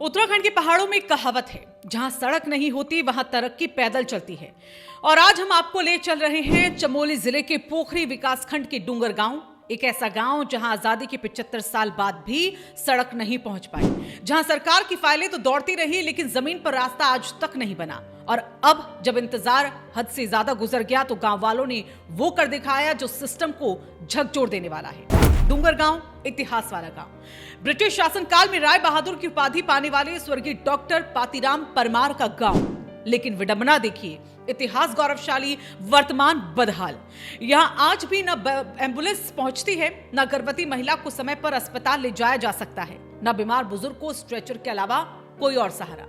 उत्तराखंड के पहाड़ों में कहावत है, जहां सड़क नहीं होती वहां तरक्की पैदल चलती है। और आज हम आपको ले चल रहे हैं चमोली जिले के पोखरी विकासखंड के डूंगर गांव, एक ऐसा गांव जहां आजादी के 75 साल बाद भी सड़क नहीं पहुंच पाई, जहां सरकार की फाइलें तो दौड़ती रही लेकिन जमीन पर रास्ता आज तक नहीं बना। और अब जब इंतजार हद से ज्यादा गुजर गया तो गांव वालों ने वो कर दिखाया जो सिस्टम को झकझोर देने वाला है। डूंगर गांव इतिहास वाला गांव, ब्रिटिश शासनकाल में राय बहादुर की उपाधि पाने वाले स्वर्गीय डॉक्टर पातीराम परमार का गांव। लेकिन विडंबना देखिए, इतिहास गौरवशाली, वर्तमान बदहाल। यहां आज भी न एम्बुलेंस पहुंचती है, न गर्भवती महिला को समय पर अस्पताल ले जाया जा सकता है, न बीमार बुजुर्ग को स्ट्रेचर के अलावा कोई और सहारा।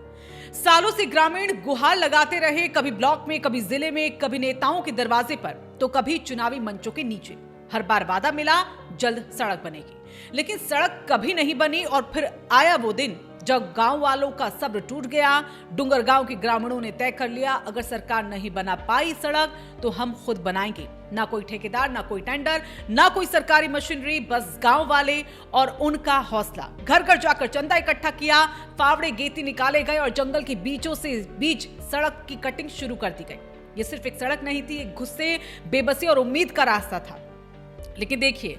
सालों से ग्रामीण गुहार लगाते रहे, कभी ब्लॉक में, कभी जिले में, कभी नेताओं के दरवाजे पर, तो कभी चुनावी मंचों के नीचे। हर बार वादा मिला जल्द सड़क बनेगी, लेकिन सड़क कभी नहीं बनी। और फिर आया वो दिन जब गांव वालों का सब्र टूट गया। डूंगर गांव के ग्रामीणों ने तय कर लिया, अगर सरकार नहीं बना पाई सड़क तो हम खुद बनाएंगे। ना कोई ठेकेदार, ना कोई टेंडर, ना कोई सरकारी मशीनरी, बस गांव वाले और उनका हौसला। घर घर जाकर चंदा इकट्ठा किया, फावड़े गेती निकाले गए और जंगल के बीचों से बीच सड़क की कटिंग शुरू कर दी गई। ये सिर्फ एक सड़क नहीं थी, एक गुस्से, बेबसी और उम्मीद का रास्ता था। लेकिन देखिए,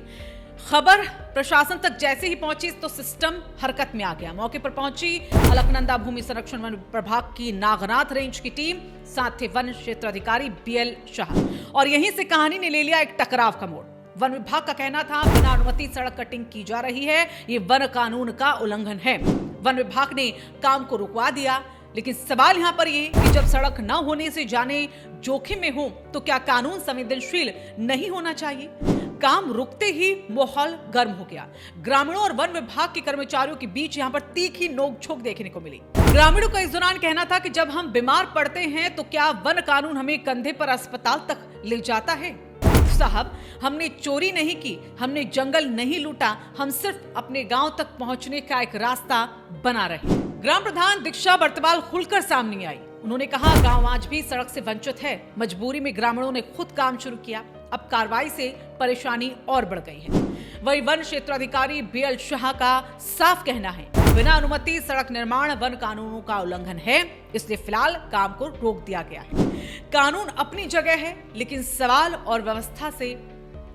खबर प्रशासन तक जैसे ही पहुंची तो सिस्टम हरकत में आ गया। मौके पर पहुंची अलकनंदा भूमि संरक्षण वन प्रभाग की नागनाथ रेंज की टीम, साथ थे वन क्षेत्र अधिकारी बीएल शाह। और यहीं से कहानी ने ले लिया एक टकराव का मोड़। वन विभाग का कहना था, बिना अनुमति सड़क कटिंग की जा रही है, ये वन कानून का उल्लंघन है। वन विभाग ने काम को रुकवा दिया। लेकिन सवाल यहां पर ये कि जब सड़क न होने से जाने जोखिम में हो तो क्या कानून संवेदनशील नहीं होना चाहिए? काम रुकते ही माहौल गर्म हो गया। ग्रामीणों और वन विभाग के कर्मचारियों के बीच यहां पर तीखी नोकझोंक देखने को मिली। ग्रामीणों का इस दौरान कहना था कि जब हम बीमार पड़ते हैं तो क्या वन कानून हमें कंधे पर अस्पताल तक ले जाता है? साहब, हमने चोरी नहीं की, हमने जंगल नहीं लूटा, हम सिर्फ अपने गांव तक पहुंचने का एक रास्ता बना रहे। ग्राम प्रधान दीक्षा बर्तवाल खुलकर सामने आई। उन्होंने कहा, गांव आज भी सड़क से वंचित है। मजबूरी में ग्रामीणों ने खुद काम शुरू किया। अब कार्रवाई से परेशानी और बढ़ गई है। वही वन क्षेत्राधिकारी बीएल शाह का साफ कहना है, बिना अनुमति सड़क निर्माण वन कानूनों का उल्लंघन है, इसलिए फिलहाल काम को रोक दिया गया है। कानून अपनी जगह है, लेकिन सवाल और व्यवस्था से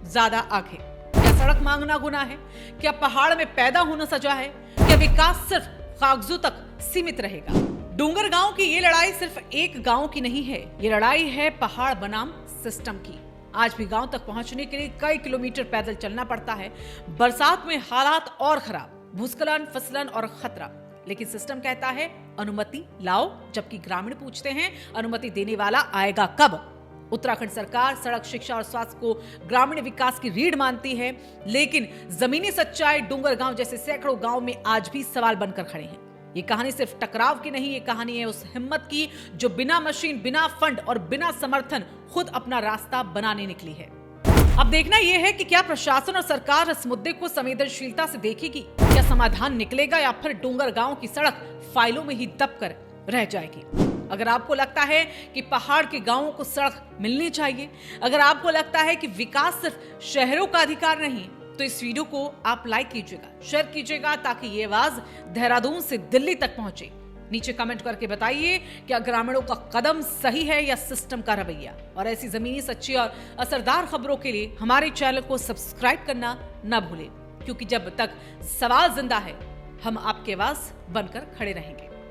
ज्यादा आगे। क्या सड़क मांगना गुनाह है? क्या पहाड़ में पैदा होना सजा है? क्या विकास सिर्फ कागजों तक सीमित रहेगा? डूंगर गांव की ये लड़ाई सिर्फ एक गांव की नहीं है, ये लड़ाई है पहाड़ बनाम सिस्टम की। आज भी गांव तक पहुंचने के लिए कई किलोमीटर पैदल चलना पड़ता है। बरसात में हालात और खराब, भूस्खलन, फिसलन और खतरा। लेकिन सिस्टम कहता है अनुमति लाओ, जबकि ग्रामीण पूछते हैं अनुमति देने वाला आएगा कब? उत्तराखंड सरकार सड़क, शिक्षा और स्वास्थ्य को ग्रामीण विकास की रीढ़ मानती है, लेकिन जमीनी सच्चाई डूंगर गांव जैसे सैकड़ों गांव में आज भी सवाल बनकर खड़े हैं। ये कहानी सिर्फ टकराव की नहीं, ये कहानी है उस हिम्मत की जो बिना मशीन, बिना फंड और बिना समर्थन खुद अपना रास्ता बनाने निकली है। अब देखना यह है कि क्या प्रशासन और सरकार इस मुद्दे को संवेदनशीलता से देखेगी, क्या समाधान निकलेगा, या फिर डूंगर गांव की सड़क फाइलों में ही दब कर रह जाएगी। अगर आपको लगता है कि पहाड़ के गांवों को सड़क मिलनी चाहिए, अगर आपको लगता है कि विकास सिर्फ शहरों का अधिकार नहीं, तो इस वीडियो को आप लाइक कीजिएगा, शेयर कीजिएगा, ताकि ये आवाज देहरादून से दिल्ली तक पहुंचे। नीचे कमेंट करके बताइए, क्या ग्रामीणों का कदम सही है या सिस्टम का रवैया? और ऐसी जमीनी, सच्ची और असरदार खबरों के लिए हमारे चैनल को सब्सक्राइब करना न भूलें, क्योंकि जब तक सवाल जिंदा है हम आपकी आवाज बनकर खड़े रहेंगे।